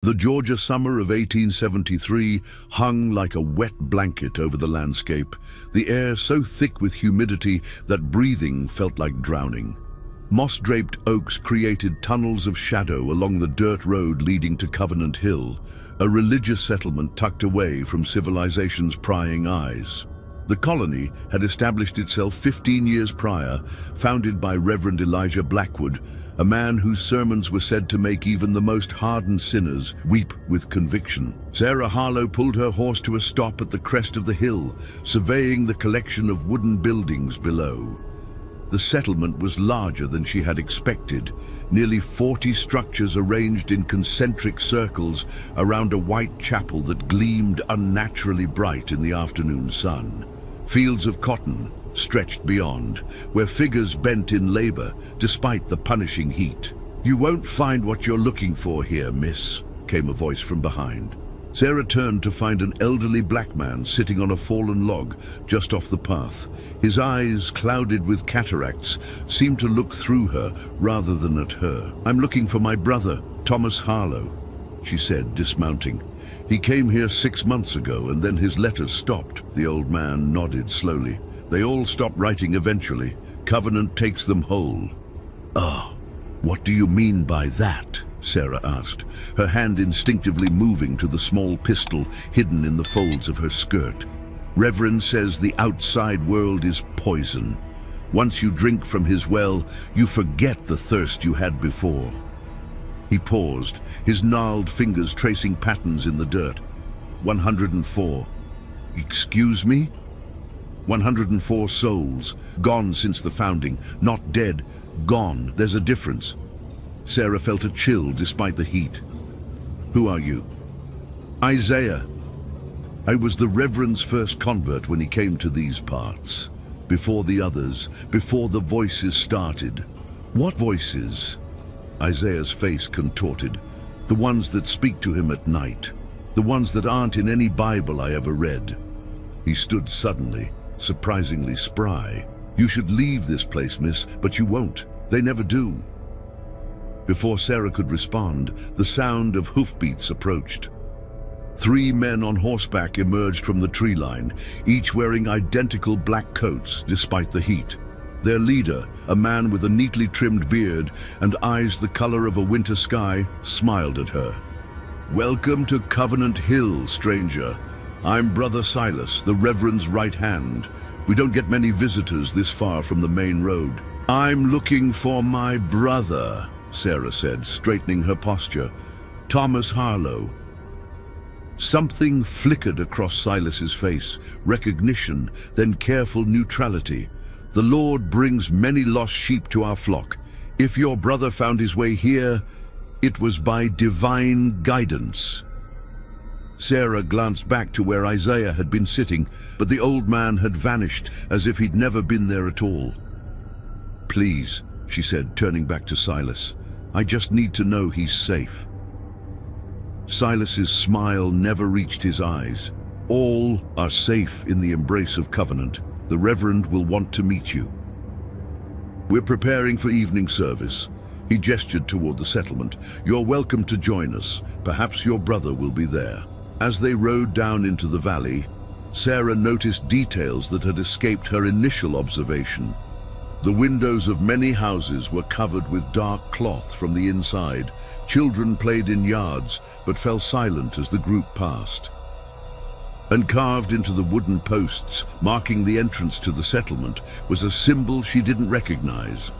The Georgia summer of 1873 hung like a wet blanket over the landscape, the air so thick with humidity that breathing felt like drowning. Moss-draped oaks created tunnels of shadow along the dirt road leading to Covenant Hill, a religious settlement tucked away from civilization's prying eyes. The colony had established itself 15 years prior, founded by Reverend Elijah Blackwood, a man whose sermons were said to make even the most hardened sinners weep with conviction. Sarah Harlow pulled her horse to a stop at the crest of the hill, surveying the collection of wooden buildings below. The settlement was larger than she had expected, nearly 40 structures arranged in concentric circles around a white chapel that gleamed unnaturally bright in the afternoon sun. Fields of cotton stretched beyond, where figures bent in labor despite the punishing heat. "You won't find what you're looking for here, miss," came a voice from behind. Sarah turned to find an elderly black man sitting on a fallen log just off the path. His eyes, clouded with cataracts, seemed to look through her rather than at her. "I'm looking for my brother, Thomas Harlow," she said, dismounting. "He came here 6 months ago, and then his letters stopped." The old man nodded slowly. "They all stop writing eventually. Covenant takes them whole." "Ah, what do you mean by that?" Sarah asked, her hand instinctively moving to the small pistol hidden in the folds of her skirt. "Reverend says the outside world is poison. Once you drink from his well, you forget the thirst you had before." He paused, his gnarled fingers tracing patterns in the dirt. 104. "Excuse me?" 104 souls, gone since the founding, not dead, gone. There's a difference. Sarah felt a chill despite the heat. "Who are you?" "Isaiah. I was the Reverend's first convert when he came to these parts. Before the others, before the voices started." "What voices?" Isaiah's face contorted. "The ones that speak to him at night. The ones that aren't in any Bible I ever read." He stood suddenly, surprisingly spry. "You should leave this place, miss, but you won't. They never do." Before Sarah could respond, the sound of hoofbeats approached. 3 men on horseback emerged from the tree line, each wearing identical black coats despite the heat. Their leader, a man with a neatly trimmed beard and eyes the color of a winter sky, smiled at her. "Welcome to Covenant Hill, stranger. I'm Brother Silas, the Reverend's right hand. We don't get many visitors this far from the main road." "I'm looking for my brother," Sarah said, straightening her posture. "Thomas Harlow." Something flickered across Silas's face, recognition, then careful neutrality. "The Lord brings many lost sheep to our flock. If your brother found his way here, it was by divine guidance." Sarah glanced back to where Isaiah had been sitting, but the old man had vanished as if he'd never been there at all. "Please," she said, turning back to Silas. "I just need to know he's safe." Silas's smile never reached his eyes. "All are safe in the embrace of Covenant. The Reverend will want to meet you." "We're preparing for evening service." He gestured toward the settlement. "You're welcome to join us. Perhaps your brother will be there." As they rode down into the valley, Sarah noticed details that had escaped her initial observation. The windows of many houses were covered with dark cloth from the inside. Children played in yards, but fell silent as the group passed. And carved into the wooden posts marking the entrance to the settlement was a symbol she didn't recognize.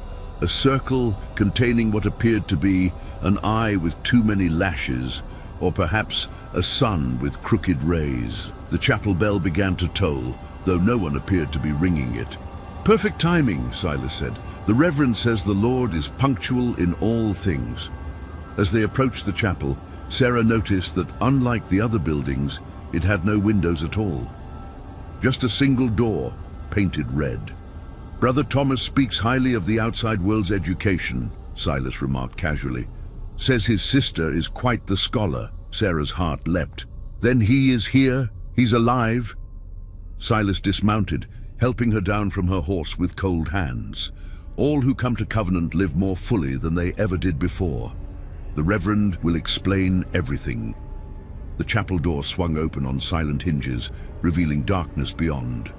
A circle containing what appeared to be an eye with too many lashes, or perhaps a sun with crooked rays. The chapel bell began to toll, though no one appeared to be ringing it. "Perfect timing," Silas said. "The Reverend says the Lord is punctual in all things." As they approached the chapel, Sarah noticed that, unlike the other buildings, it had no windows at all. Just a single door, painted red. "Brother Thomas speaks highly of the outside world's education," Silas remarked casually. "Says his sister is quite the scholar." Sarah's heart leapt. "Then he is here? He's alive?" Silas dismounted, helping her down from her horse with cold hands. "All who come to Covenant live more fully than they ever did before. The Reverend will explain everything." The chapel door swung open on silent hinges, revealing darkness beyond.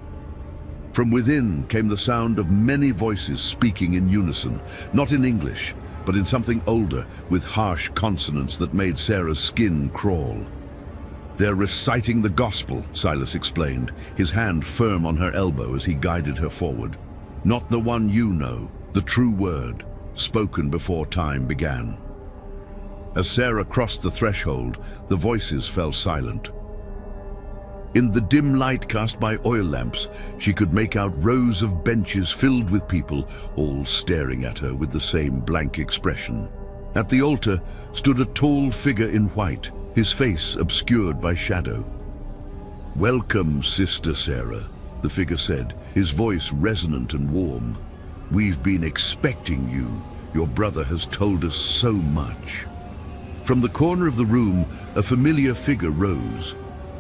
From within came the sound of many voices speaking in unison, not in English, but in something older, with harsh consonants that made Sarah's skin crawl. "They're reciting the gospel," Silas explained, his hand firm on her elbow as he guided her forward. "Not the one you know, the true word, spoken before time began." As Sarah crossed the threshold, the voices fell silent. In the dim light cast by oil lamps, she could make out rows of benches filled with people, all staring at her with the same blank expression. At the altar stood a tall figure in white, his face obscured by shadow. "Welcome, Sister Sarah," the figure said, his voice resonant and warm. "We've been expecting you. Your brother has told us so much." From the corner of the room, a familiar figure rose.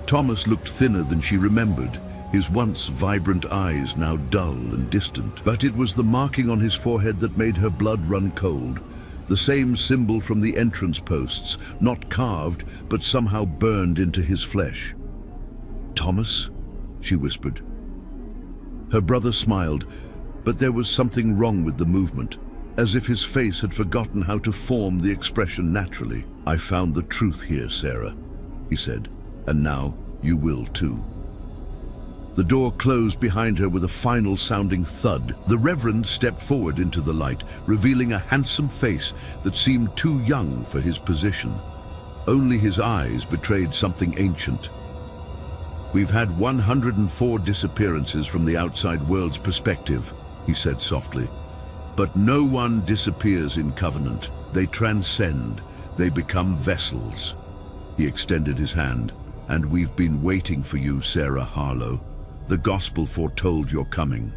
Thomas looked thinner than she remembered, his once vibrant eyes now dull and distant. But it was the marking on his forehead that made her blood run cold. The same symbol from the entrance posts, not carved, but somehow burned into his flesh. "Thomas?" she whispered. Her brother smiled, but there was something wrong with the movement, as if his face had forgotten how to form the expression naturally. "I found the truth here, Sarah," he said, "and now you will too." The door closed behind her with a final sounding thud. The Reverend stepped forward into the light, revealing a handsome face that seemed too young for his position. Only his eyes betrayed something ancient. "We've had 104 disappearances from the outside world's perspective," he said softly. "But no one disappears in covenant. They transcend. They become vessels." He extended his hand. "And we've been waiting for you, Sarah Harlow. The gospel foretold your coming."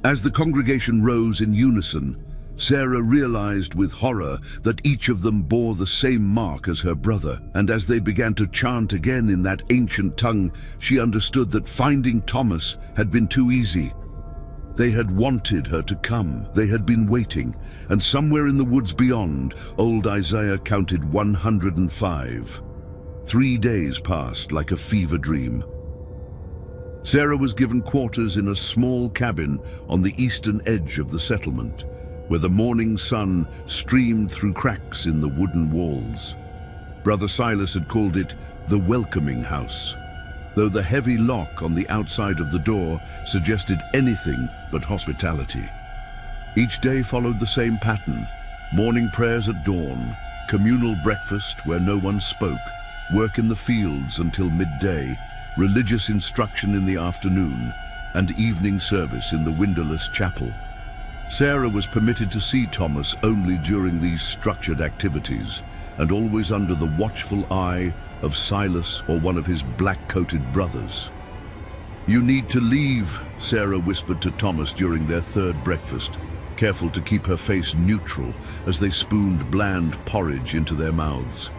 As the congregation rose in unison, Sarah realized with horror that each of them bore the same mark as her brother, and as they began to chant again in that ancient tongue, she understood that finding Thomas had been too easy. They had wanted her to come, they had been waiting, and somewhere in the woods beyond, old Isaiah counted 105. 3 days passed like a fever dream. Sarah was given quarters in a small cabin on the eastern edge of the settlement, where the morning sun streamed through cracks in the wooden walls. Brother Silas had called it the welcoming house, though the heavy lock on the outside of the door suggested anything but hospitality. Each day followed the same pattern: morning prayers at dawn, communal breakfast where no one spoke, work in the fields until midday, religious instruction in the afternoon, and evening service in the windowless chapel. Sarah was permitted to see Thomas only during these structured activities, and always under the watchful eye of Silas or one of his black-coated brothers. "You need to leave," Sarah whispered to Thomas during their third breakfast, careful to keep her face neutral as they spooned bland porridge into their mouths.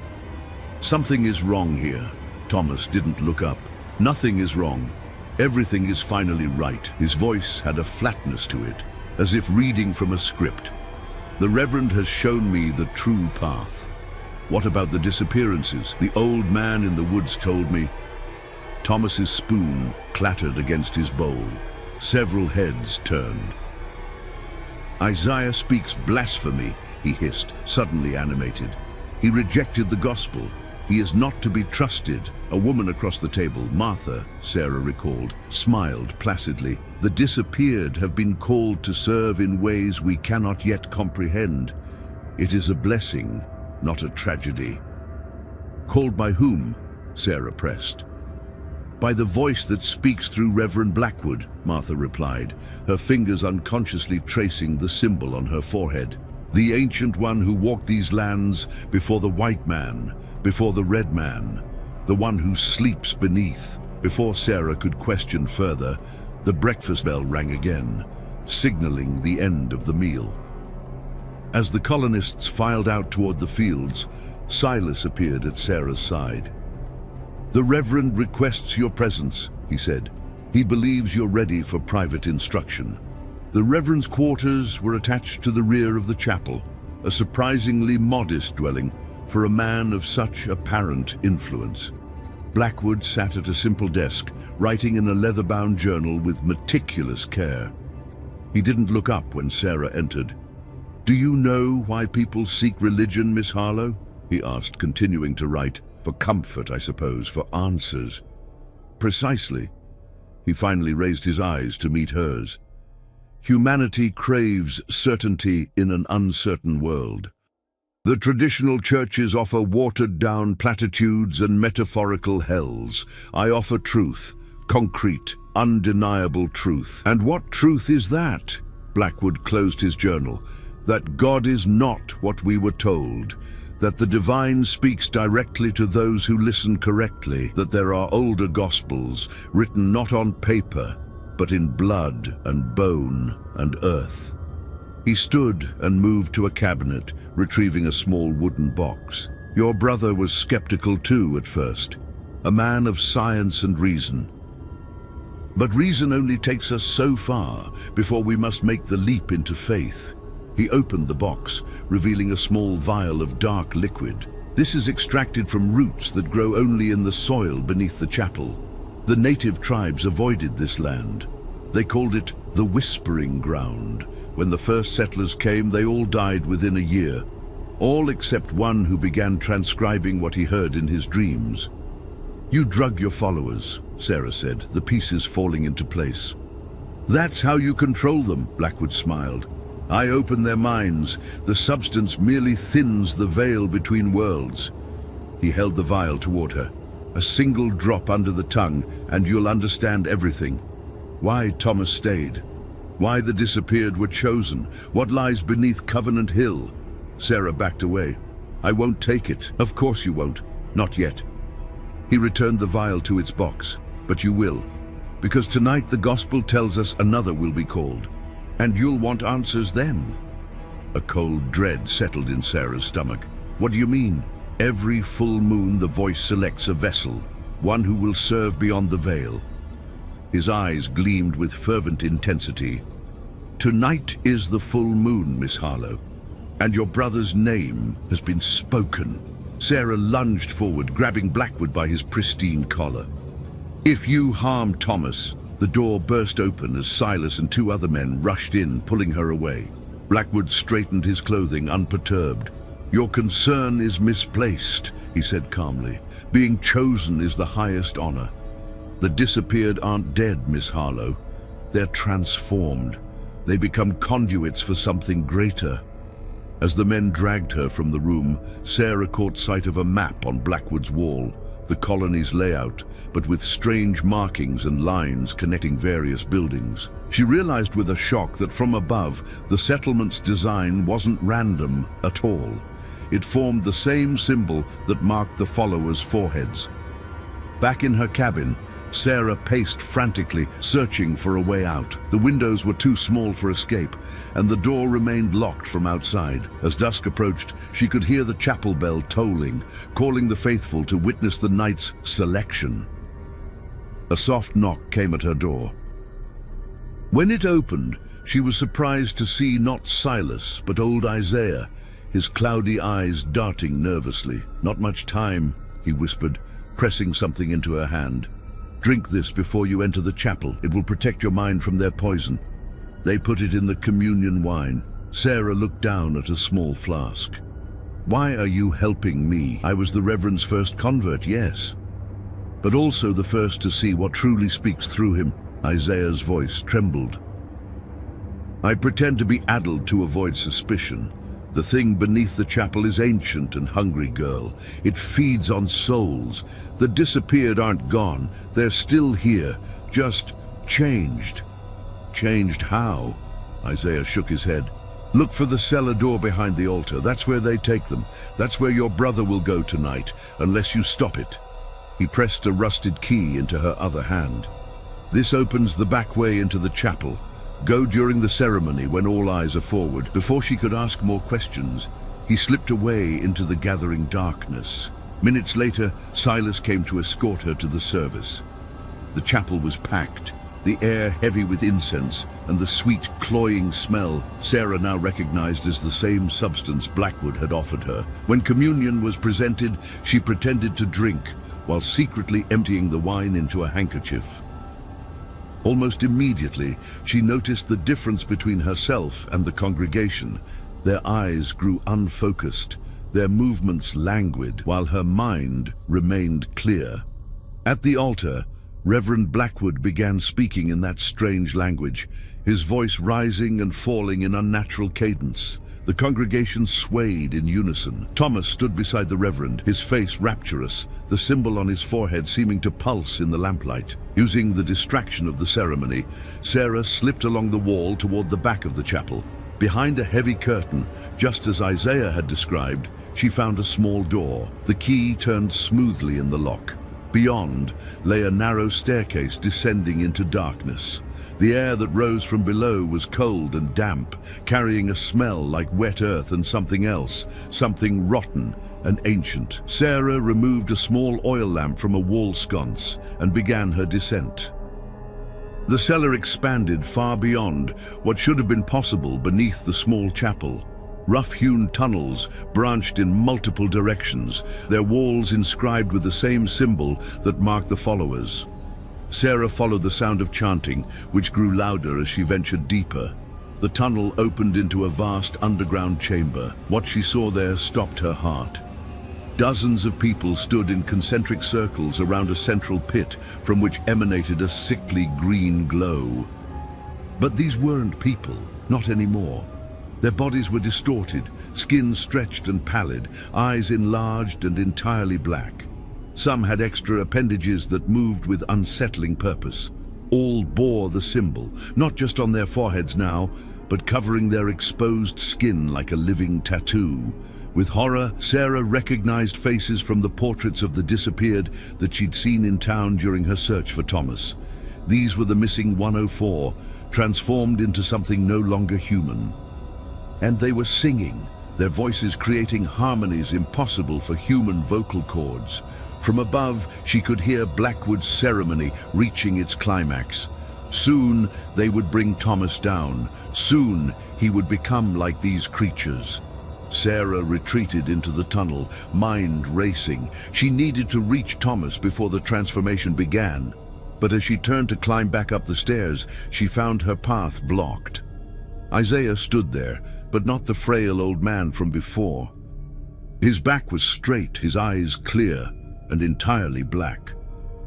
"Something is wrong here." Thomas didn't look up. "Nothing is wrong. Everything is finally right." His voice had a flatness to it, as if reading from a script. "The Reverend has shown me the true path." "What about the disappearances? The old man in the woods told me." Thomas's spoon clattered against his bowl. Several heads turned. "Isaiah speaks blasphemy," he hissed, suddenly animated. "He rejected the gospel. He is not to be trusted." A woman across the table, Martha, Sarah recalled, smiled placidly. "The disappeared have been called to serve in ways we cannot yet comprehend. It is a blessing, not a tragedy." "Called by whom?" Sarah pressed. "By the voice that speaks through Reverend Blackwood," Martha replied, her fingers unconsciously tracing the symbol on her forehead. "The ancient one who walked these lands before the white man, before the red man, the one who sleeps beneath." Before Sarah could question further, the breakfast bell rang again, signaling the end of the meal. As the colonists filed out toward the fields, Silas appeared at Sarah's side. "The Reverend requests your presence," he said. "He believes you're ready for private instruction." The Reverend's quarters were attached to the rear of the chapel, a surprisingly modest dwelling for a man of such apparent influence. Blackwood sat at a simple desk, writing in a leather-bound journal with meticulous care. He didn't look up when Sarah entered. "Do you know why people seek religion, Miss Harlow?" he asked, continuing to write. "For comfort, I suppose, for answers." "Precisely." He finally raised his eyes to meet hers. "Humanity craves certainty in an uncertain world. The traditional churches offer watered-down platitudes and metaphorical hells. I offer truth, concrete, undeniable truth." "And what truth is that?" Blackwood closed his journal. "That God is not what we were told, that the divine speaks directly to those who listen correctly, that there are older gospels written not on paper, but in blood and bone and earth." He stood and moved to a cabinet, retrieving a small wooden box. "Your brother was skeptical too at first, a man of science and reason. But reason only takes us so far before we must make the leap into faith." He opened the box, revealing a small vial of dark liquid. "This is extracted from roots that grow only in the soil beneath the chapel. The native tribes avoided this land. They called it the Whispering Ground. When the first settlers came, they all died within a year. All except one who began transcribing what he heard in his dreams." "You drug your followers," Sarah said, the pieces falling into place. "That's how you control them," Blackwood smiled. "I open their minds. The substance merely thins the veil between worlds." He held the vial toward her. "A single drop under the tongue, and you'll understand everything. Why Thomas stayed. Why the disappeared were chosen. What lies beneath Covenant Hill." Sarah backed away. "I won't take it." "Of course you won't. Not yet." He returned the vial to its box. "But you will. Because tonight the gospel tells us another will be called. And you'll want answers then." A cold dread settled in Sarah's stomach. "What do you mean?" "Every full moon the voice selects a vessel, one who will serve beyond the veil." His eyes gleamed with fervent intensity. "Tonight is the full moon, Miss Harlow, and your brother's name has been spoken." Sarah lunged forward, grabbing Blackwood by his pristine collar. "If you harm Thomas..." The door burst open as Silas and two other men rushed in, pulling her away. Blackwood straightened his clothing, unperturbed. "Your concern is misplaced," he said calmly. "Being chosen is the highest honor. The disappeared aren't dead, Miss Harlow. They're transformed. They become conduits for something greater." As the men dragged her from the room, Sarah caught sight of a map on Blackwood's wall, the colony's layout, but with strange markings and lines connecting various buildings. She realized with a shock that from above, the settlement's design wasn't random at all. It formed the same symbol that marked the followers' foreheads. Back in her cabin, Sarah paced frantically, searching for a way out. The windows were too small for escape, and the door remained locked from outside. As dusk approached, she could hear the chapel bell tolling, calling the faithful to witness the night's selection. A soft knock came at her door. When it opened, she was surprised to see not Silas, but old Isaiah, his cloudy eyes darting nervously. "Not much time," he whispered, pressing something into her hand. "Drink this before you enter the chapel. It will protect your mind from their poison." They put it in the communion wine. Sarah looked down at a small flask. "Why are you helping me? I was the Reverend's first convert, yes, but also the first to see what truly speaks through him." Isaiah's voice trembled. "I pretend to be addled to avoid suspicion. The thing beneath the chapel is ancient and hungry, girl. It feeds on souls. The disappeared aren't gone. They're still here, just changed." "Changed how?" Isaiah shook his head. "Look for the cellar door behind the altar. That's where they take them. That's where your brother will go tonight, unless you stop it." He pressed a rusted key into her other hand. "This opens the back way into the chapel. Go during the ceremony when all eyes are forward." Before she could ask more questions, he slipped away into the gathering darkness. Minutes later, Silas came to escort her to the service. The chapel was packed. the air heavy with incense and the sweet, cloying smell Sarah now recognized as the same substance Blackwood had offered her. When communion was presented, she pretended to drink, while secretly emptying the wine into a handkerchief. Almost immediately, she noticed the difference between herself and the congregation. Their eyes grew unfocused, their movements languid, while her mind remained clear. At the altar, Reverend Blackwood began speaking in that strange language, his voice rising and falling in unnatural cadence. The congregation swayed in unison. Thomas stood beside the Reverend, his face rapturous, the symbol on his forehead seeming to pulse in the lamplight. Using the distraction of the ceremony, Sarah slipped along the wall toward the back of the chapel. Behind a heavy curtain, just as Isaiah had described, she found a small door. The key turned smoothly in the lock. Beyond lay a narrow staircase descending into darkness. The air that rose from below was cold and damp, carrying a smell like wet earth and something else, something rotten and ancient. Sarah removed a small oil lamp from a wall sconce and began her descent. The cellar expanded far beyond what should have been possible beneath the small chapel. Rough-hewn tunnels branched in multiple directions, their walls inscribed with the same symbol that marked the followers. Sarah followed the sound of chanting, which grew louder as she ventured deeper. The tunnel opened into a vast underground chamber. What she saw there stopped her heart. Dozens of people stood in concentric circles around a central pit from which emanated a sickly green glow. But these weren't people, not anymore. Their bodies were distorted, skin stretched and pallid, eyes enlarged and entirely black. Some had extra appendages that moved with unsettling purpose. All bore the symbol, not just on their foreheads now, but covering their exposed skin like a living tattoo. With horror, Sarah recognized faces from the portraits of the disappeared that she'd seen in town during her search for Thomas. These were the missing 104, transformed into something no longer human. And they were singing, their voices creating harmonies impossible for human vocal cords. From above, she could hear Blackwood's ceremony reaching its climax. Soon, they would bring Thomas down. Soon, he would become like these creatures. Sarah retreated into the tunnel, mind racing. She needed to reach Thomas before the transformation began. But as she turned to climb back up the stairs, she found her path blocked. Isaiah stood there, but not the frail old man from before. His back was straight, his eyes clear, and entirely black.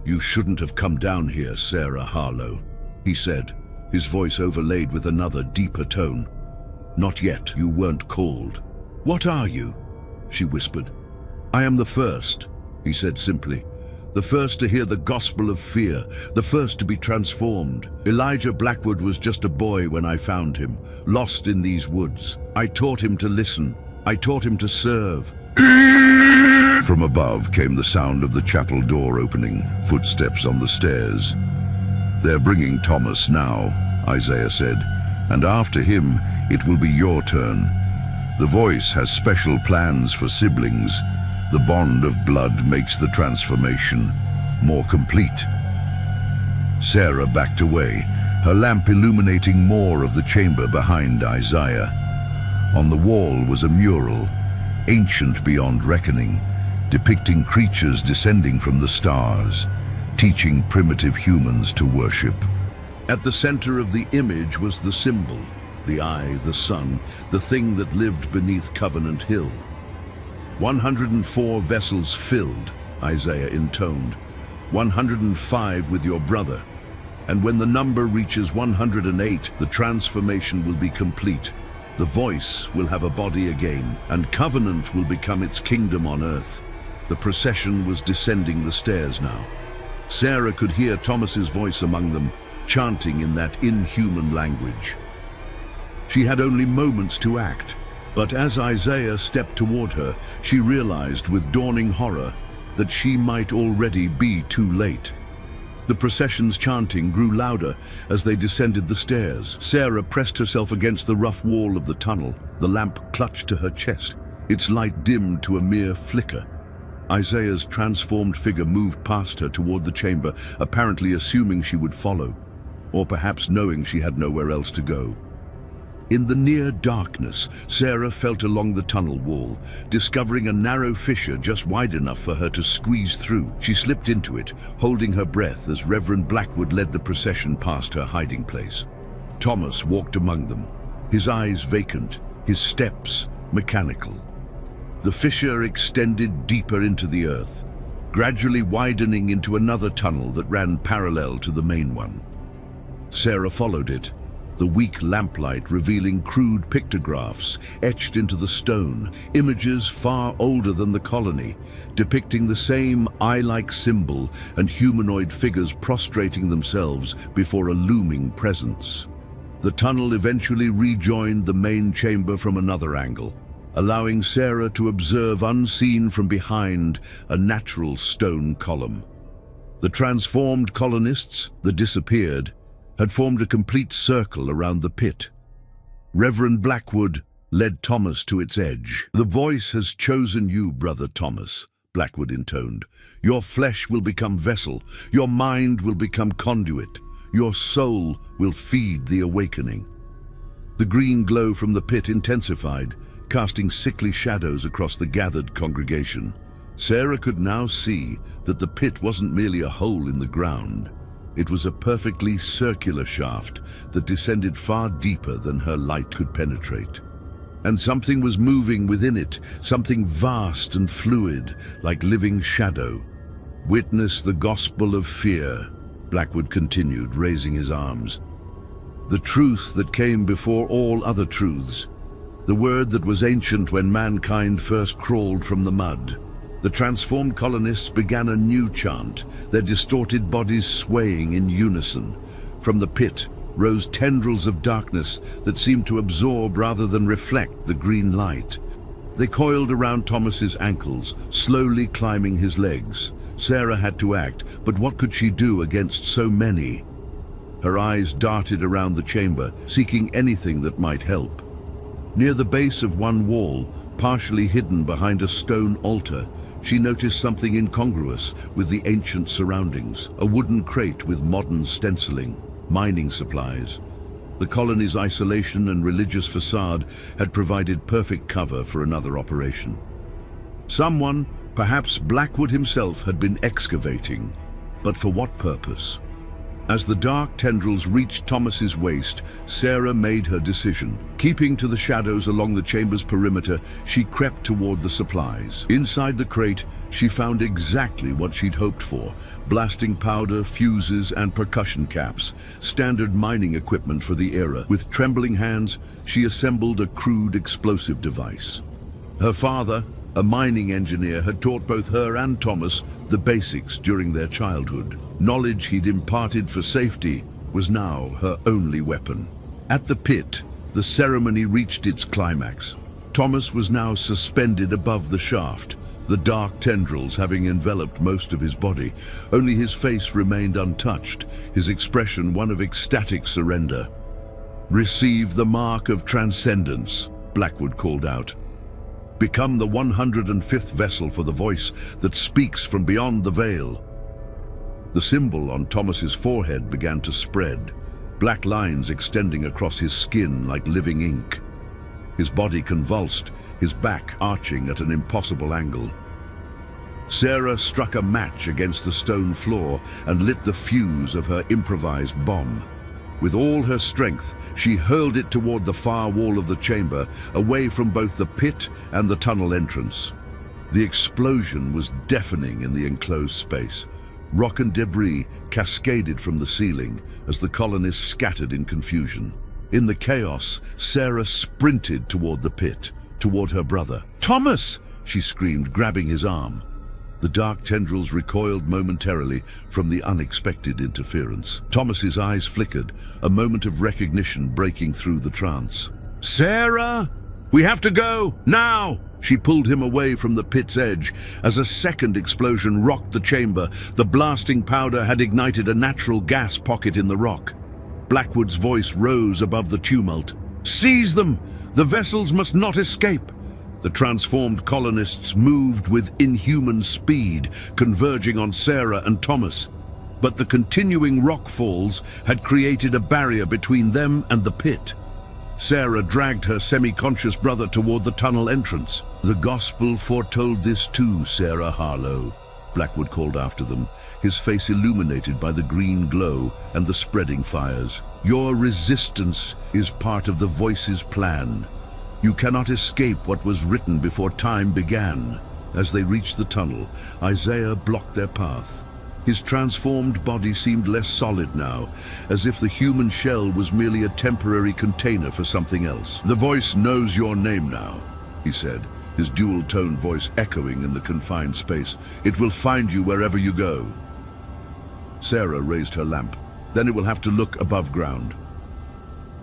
"You shouldn't have come down here, Sarah Harlow," he said, his voice overlaid with another, deeper tone. "Not yet, you weren't called." "What are you?" she whispered. "I am the first," he said simply. "The first to hear the gospel of fear, the first to be transformed. Elijah Blackwood was just a boy when I found him, lost in these woods. I taught him to listen. I taught him to serve." From above came the sound of the chapel door opening, footsteps on the stairs. "They're bringing Thomas now," Isaiah said, "and after him, it will be your turn. The voice has special plans for siblings. The bond of blood makes the transformation more complete." Sarah backed away, her lamp illuminating more of the chamber behind Isaiah. On the wall was a mural, ancient beyond reckoning, depicting creatures descending from the stars, teaching primitive humans to worship. At the center of the image was the symbol, the eye, the sun, the thing that lived beneath Covenant Hill. 104 vessels filled, Isaiah intoned. 105 with your brother. And when the number reaches 108, the transformation will be complete. The voice will have a body again, and Covenant will become its kingdom on earth. The procession was descending the stairs now. Sarah could hear Thomas's voice among them, chanting in that inhuman language. She had only moments to act, but as Isaiah stepped toward her, she realized with dawning horror that she might already be too late. The procession's chanting grew louder as they descended the stairs. Sarah pressed herself against the rough wall of the tunnel, the lamp clutched to her chest, its light dimmed to a mere flicker. Isaiah's transformed figure moved past her toward the chamber, apparently assuming she would follow. or perhaps knowing she had nowhere else to go. In the near darkness, Sarah felt along the tunnel wall, discovering a narrow fissure just wide enough for her to squeeze through. She slipped into it, holding her breath as Reverend Blackwood led the procession past her hiding place. Thomas walked among them, his eyes vacant, his steps mechanical. The fissure extended deeper into the earth, gradually widening into another tunnel that ran parallel to the main one. Sarah followed it, the weak lamplight revealing crude pictographs etched into the stone, images far older than the colony, depicting the same eye-like symbol and humanoid figures prostrating themselves before a looming presence. The tunnel eventually rejoined the main chamber from another angle, allowing Sarah to observe unseen from behind a natural stone column. The transformed colonists, the disappeared, had formed a complete circle around the pit. Reverend Blackwood led Thomas to its edge. "The voice has chosen you, Brother Thomas," Blackwood intoned. "Your flesh will become vessel, your mind will become conduit, your soul will feed the awakening." The green glow from the pit intensified, casting sickly shadows across the gathered congregation. Sarah could now see that the pit wasn't merely a hole in the ground. It was a perfectly circular shaft that descended far deeper than her light could penetrate. And something was moving within it, something vast and fluid, like living shadow. "Witness the gospel of fear," Blackwood continued, raising his arms. "The truth that came before all other truths. The word that was ancient when mankind first crawled from the mud." The transformed colonists began a new chant, their distorted bodies swaying in unison. From the pit rose tendrils of darkness that seemed to absorb rather than reflect the green light. They coiled around Thomas's ankles, slowly climbing his legs. Sarah had to act, but what could she do against so many? Her eyes darted around the chamber, seeking anything that might help. Near the base of one wall, partially hidden behind a stone altar, she noticed something incongruous with the ancient surroundings. A wooden crate with modern stenciling, mining supplies. The colony's isolation and religious facade had provided perfect cover for another operation. Someone, perhaps Blackwood himself, had been excavating. But for what purpose? As the dark tendrils reached Thomas's waist, Sarah made her decision. Keeping to the shadows along the chamber's perimeter, she crept toward the supplies. Inside the crate, she found exactly what she'd hoped for: blasting powder, fuses, and percussion caps, standard mining equipment for the era. With trembling hands, she assembled a crude explosive device. Her father, a mining engineer, had taught both her and Thomas the basics during their childhood. Knowledge he'd imparted for safety was now her only weapon. At the pit, the ceremony reached its climax. Thomas was now suspended above the shaft, the dark tendrils having enveloped most of his body. Only his face remained untouched, his expression one of ecstatic surrender. "Receive the mark of transcendence," Blackwood called out. "Become the 105th vessel for the voice that speaks from beyond the veil." The symbol on Thomas's forehead began to spread, black lines extending across his skin like living ink. His body convulsed, his back arching at an impossible angle. Sarah struck a match against the stone floor and lit the fuse of her improvised bomb. With all her strength, she hurled it toward the far wall of the chamber, away from both the pit and the tunnel entrance. The explosion was deafening in the enclosed space. Rock and debris cascaded from the ceiling as the colonists scattered in confusion. In the chaos, Sarah sprinted toward the pit, toward her brother. "Thomas!" she screamed, grabbing his arm. The dark tendrils recoiled momentarily from the unexpected interference. Thomas's eyes flickered, a moment of recognition breaking through the trance. "Sarah! We have to go, now!" She pulled him away from the pit's edge as a second explosion rocked the chamber. The blasting powder had ignited a natural gas pocket in the rock. Blackwood's voice rose above the tumult. "Seize them! The vessels must not escape!" The transformed colonists moved with inhuman speed, converging on Sarah and Thomas. but the continuing rock falls had created a barrier between them and the pit. Sarah dragged her semi-conscious brother toward the tunnel entrance. "The gospel foretold this too, Sarah Harlow," Blackwood called after them, his face illuminated by the green glow and the spreading fires. "Your resistance is part of the Voice's plan. You cannot escape what was written before time began." As they reached the tunnel, Isaiah blocked their path. His transformed body seemed less solid now, as if the human shell was merely a temporary container for something else. "The Voice knows your name now," he said, his dual-toned voice echoing in the confined space. "It will find you wherever you go." Sarah raised her lamp. "Then it will have to look above ground."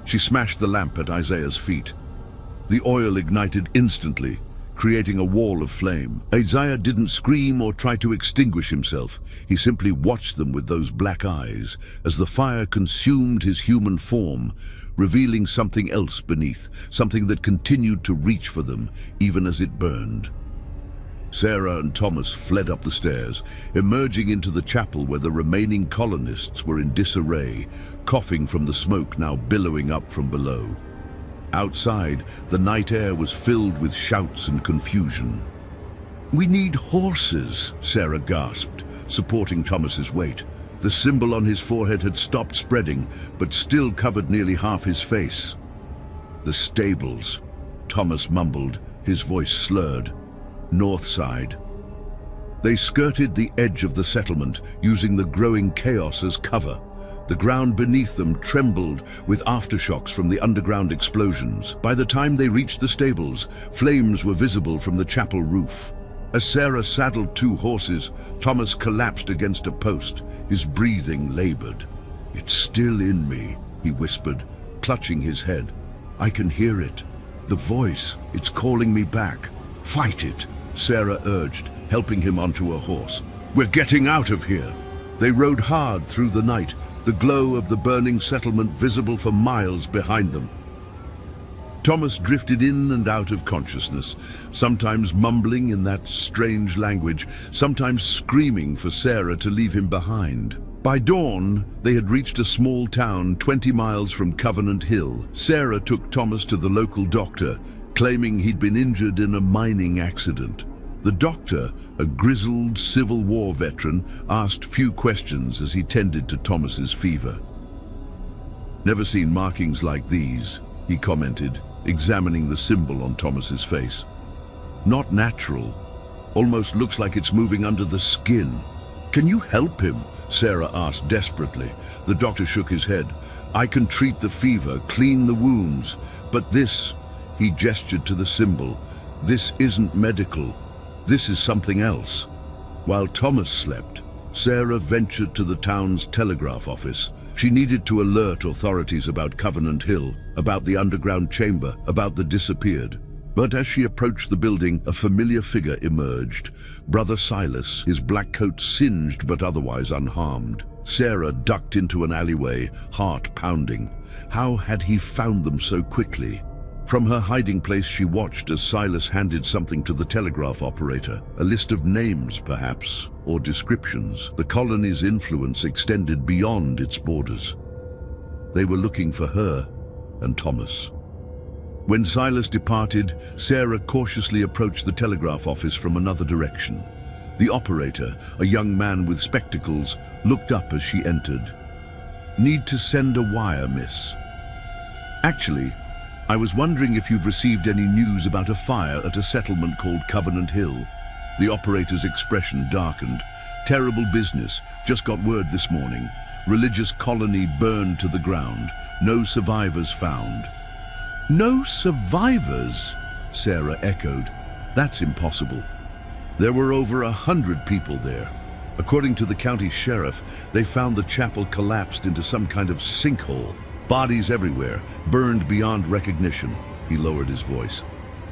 She smashed the lamp at Isaiah's feet. The oil ignited instantly, creating a wall of flame. Isaiah didn't scream or try to extinguish himself. He simply watched them with those black eyes as the fire consumed his human form, revealing something else beneath, something that continued to reach for them even as it burned. Sarah and Thomas fled up the stairs, emerging into the chapel where the remaining colonists were in disarray, coughing from the smoke now billowing up from below. Outside, the night air was filled with shouts and confusion. "We need horses," Sarah gasped, supporting Thomas's weight. The symbol on his forehead had stopped spreading, but still covered nearly half his face. "The stables," Thomas mumbled, his voice slurred. "North side." They skirted the edge of the settlement, using the growing chaos as cover. The ground beneath them trembled with aftershocks from the underground explosions. By the time they reached the stables, flames were visible from the chapel roof. As Sarah saddled two horses, Thomas collapsed against a post, his breathing labored. "It's still in me," he whispered, clutching his head. "I can hear it. The voice, it's calling me back. Fight it," Sarah urged, helping him onto a horse. "We're getting out of here." They rode hard through the night, the glow of the burning settlement visible for miles behind them. Thomas drifted in and out of consciousness, sometimes mumbling in that strange language, sometimes screaming for Sarah to leave him behind. By dawn, they had reached a small town 20 miles from Covenant Hill. Sarah took Thomas to the local doctor, claiming he'd been injured in a mining accident. The doctor, a grizzled Civil War veteran, asked few questions as he tended to Thomas's fever. "Never seen markings like these," he commented, examining the symbol on Thomas's face. "Not natural. Almost looks like it's moving under the skin." "Can you help him?" Sarah asked desperately. The doctor shook his head. "I can treat the fever, clean the wounds, but this," he gestured to the symbol, "this isn't medical. This is something else." While Thomas slept, Sarah ventured to the town's telegraph office. She needed to alert authorities about Covenant Hill, about the underground chamber, about the disappeared. But as she approached the building, a familiar figure emerged. Brother Silas, his black coat singed but otherwise unharmed. Sarah ducked into an alleyway, heart pounding. How had he found them so quickly? From her hiding place, she watched as Silas handed something to the telegraph operator, a list of names, perhaps, or descriptions. The colony's influence extended beyond its borders. They were looking for her and Thomas. When Silas departed, Sarah cautiously approached the telegraph office from another direction. The operator, a young man with spectacles, looked up as she entered. "Need to send a wire, miss." "Actually, I was wondering if you've received any news about a fire at a settlement called Covenant Hill." The operator's expression darkened. "Terrible business. Just got word this morning. Religious colony burned to the ground. No survivors found." "No survivors?" Sarah echoed. "That's impossible. There were over 100 people there. According to the county sheriff, they found the chapel collapsed into some kind of sinkhole. Bodies everywhere, burned beyond recognition." He lowered his voice.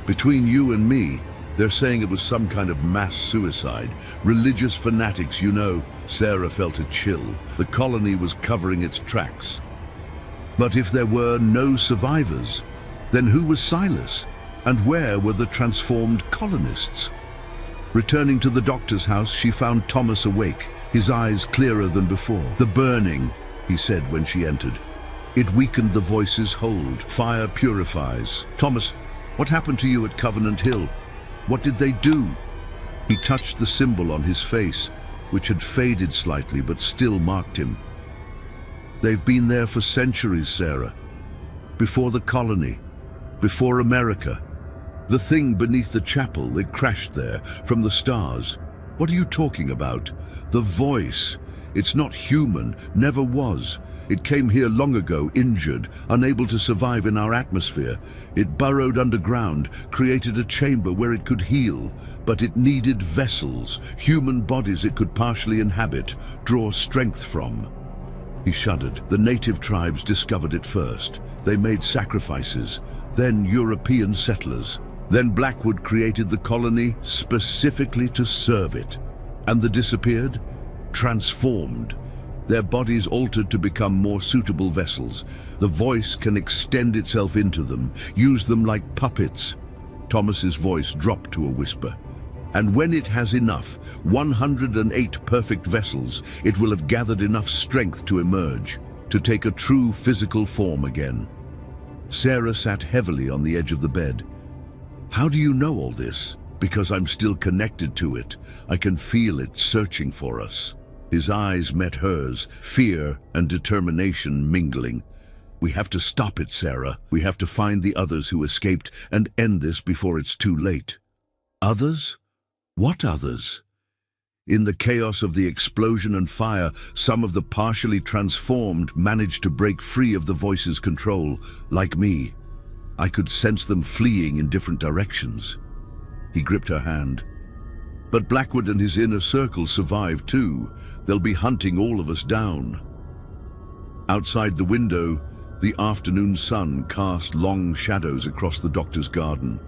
"Between you and me, they're saying it was some kind of mass suicide. Religious fanatics, you know." Sarah felt a chill. The colony was covering its tracks. But if there were no survivors, then who was Silas? And where were the transformed colonists? Returning to the doctor's house, she found Thomas awake, his eyes clearer than before. "The burning," he said when she entered. "It weakened the voice's hold. Fire purifies." "Thomas, what happened to you at Covenant Hill? What did they do?" He touched the symbol on his face, which had faded slightly but still marked him. "They've been there for centuries, Sarah. Before the colony, before America. The thing beneath the chapel, it crashed there, from the stars." "What are you talking about?" "The voice. It's not human, never was. It came here long ago, injured, unable to survive in our atmosphere. It burrowed underground, created a chamber where it could heal, but it needed vessels, human bodies it could partially inhabit, draw strength from." He shuddered. "The native tribes discovered it first. They made sacrifices, then European settlers. Then Blackwood created the colony specifically to serve it. And the disappeared? Transformed. Their bodies altered to become more suitable vessels. The voice can extend itself into them, use them like puppets." Thomas's voice dropped to a whisper. "And when it has enough, 108 perfect vessels, it will have gathered enough strength to emerge, to take a true physical form again." Sarah sat heavily on the edge of the bed. "How do you know all this?" "Because I'm still connected to it. I can feel it searching for us." His eyes met hers, fear and determination mingling. "We have to stop it, Sarah. We have to find the others who escaped and end this before it's too late." "Others? What others?" In the chaos of the explosion and fire, some of the partially transformed managed to break free of the voice's control, like me. I could sense them fleeing in different directions. He gripped her hand. "But Blackwood and his inner circle survived too. They'll be hunting all of us down." Outside the window, the afternoon sun cast long shadows across the doctor's garden.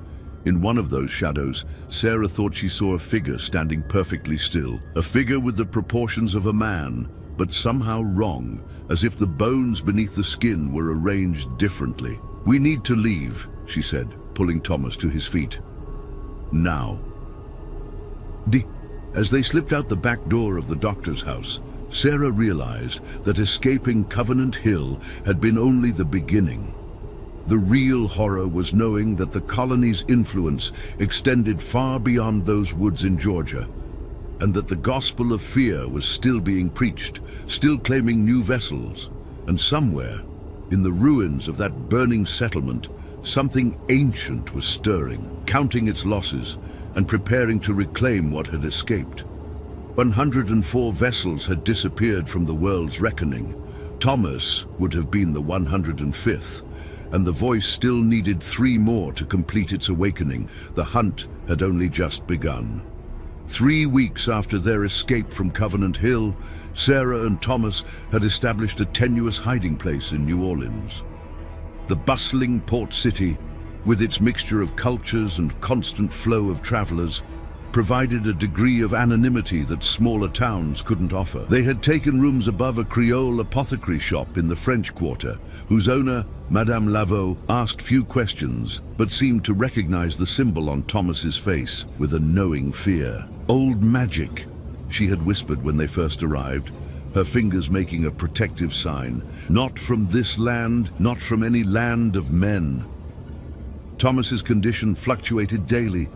In one of those shadows, Sarah thought she saw a figure standing perfectly still. A figure with the proportions of a man, but somehow wrong, as if the bones beneath the skin were arranged differently. "We need to leave," she said, pulling Thomas to his feet. "Now." As they slipped out the back door of the doctor's house, Sarah realized that escaping Covenant Hill had been only the beginning. The real horror was knowing that the colony's influence extended far beyond those woods in Georgia, and that the gospel of fear was still being preached, still claiming new vessels, and somewhere, in the ruins of that burning settlement, something ancient was stirring, counting its losses, and preparing to reclaim what had escaped. 104 vessels had disappeared from the world's reckoning. Thomas would have been the 105th, and the voice still needed 3 more to complete its awakening. The hunt had only just begun. 3 weeks after their escape from Covenant Hill, Sarah and Thomas had established a tenuous hiding place in New Orleans. The bustling port city, with its mixture of cultures and constant flow of travelers, provided a degree of anonymity that smaller towns couldn't offer. They had taken rooms above a Creole apothecary shop in the French Quarter, whose owner, Madame Laveau, asked few questions, but seemed to recognize the symbol on Thomas's face with a knowing fear. "Old magic," she had whispered when they first arrived, her fingers making a protective sign. "Not from this land, not from any land of men." Thomas's condition fluctuated daily.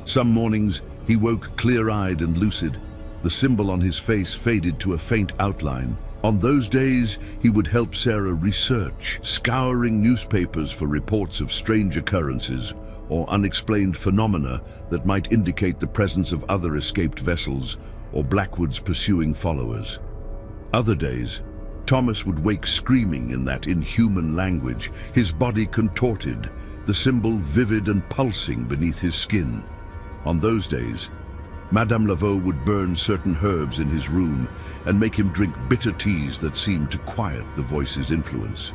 Some mornings he woke clear-eyed and lucid. The symbol on his face faded to a faint outline. On those days, he would help Sarah research, scouring newspapers for reports of strange occurrences or unexplained phenomena that might indicate the presence of other escaped vessels or Blackwood's pursuing followers. Other days, Thomas would wake screaming in that inhuman language, his body contorted, the symbol vivid and pulsing beneath his skin. On those days, Madame Laveau would burn certain herbs in his room and make him drink bitter teas that seemed to quiet the voice's influence.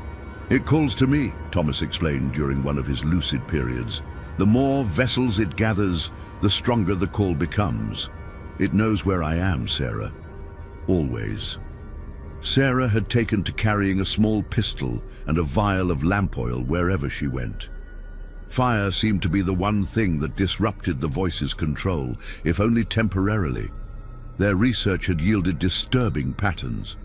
"It calls to me," Thomas explained during one of his lucid periods. "The more vessels it gathers, the stronger the call becomes. It knows where I am, Sarah. Always." Sarah had taken to carrying a small pistol and a vial of lamp oil wherever she went. Fire seemed to be the one thing that disrupted the voice's control, if only temporarily. Their research had yielded disturbing patterns.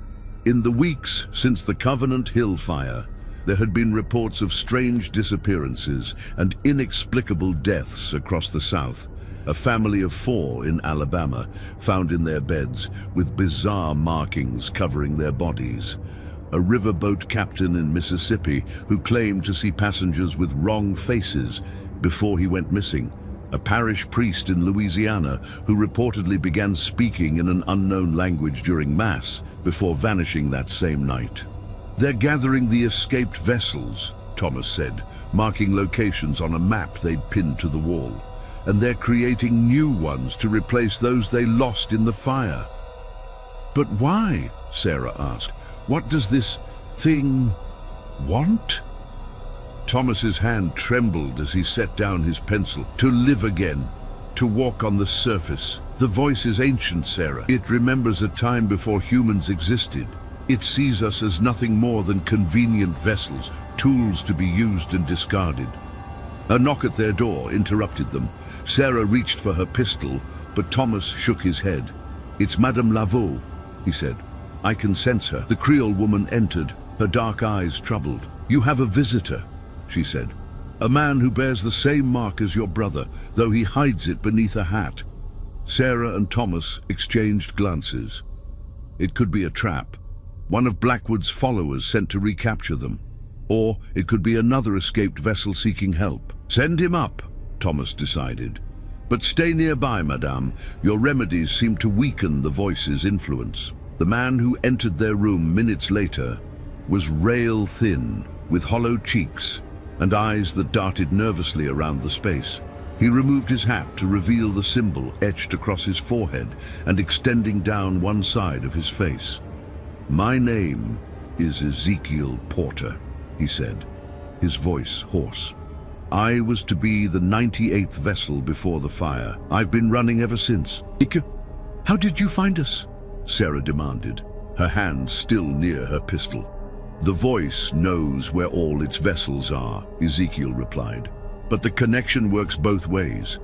In the weeks since the Covenant Hill fire, there had been reports of strange disappearances and inexplicable deaths across the South. A family of 4 in Alabama found in their beds with bizarre markings covering their bodies. A riverboat captain in Mississippi who claimed to see passengers with wrong faces before he went missing. A parish priest in Louisiana who reportedly began speaking in an unknown language during Mass before vanishing that same night. "They're gathering the escaped vessels," Thomas said, marking locations on a map they'd pinned to the wall. "And they're creating new ones to replace those they lost in the fire." "But why?" Sarah asked. "What does this thing want?" Thomas's hand trembled as he set down his pencil. "To live again, to walk on the surface. The voice is ancient, Sarah. It remembers a time before humans existed. It sees us as nothing more than convenient vessels, tools to be used and discarded." A knock at their door interrupted them. Sarah reached for her pistol, but Thomas shook his head. "It's Madame Laveau," he said. "I can sense her." The Creole woman entered, her dark eyes troubled. "You have a visitor," she said. "A man who bears the same mark as your brother, though he hides it beneath a hat." Sarah and Thomas exchanged glances. It could be a trap, one of Blackwood's followers sent to recapture them. Or it could be another escaped vessel seeking help. "Send him up," Thomas decided. "But stay nearby, madame. Your remedies seem to weaken the voice's influence." The man who entered their room minutes later was rail thin, with hollow cheeks and eyes that darted nervously around the space. He removed his hat to reveal the symbol etched across his forehead and extending down one side of his face. "My name is Ezekiel Porter," he said, his voice hoarse. "I was to be the 98th vessel before the fire. I've been running ever since." "How did you find us?" Sarah demanded, her hand still near her pistol. "The voice knows where all its vessels are," Ezekiel replied. "But the connection works both ways.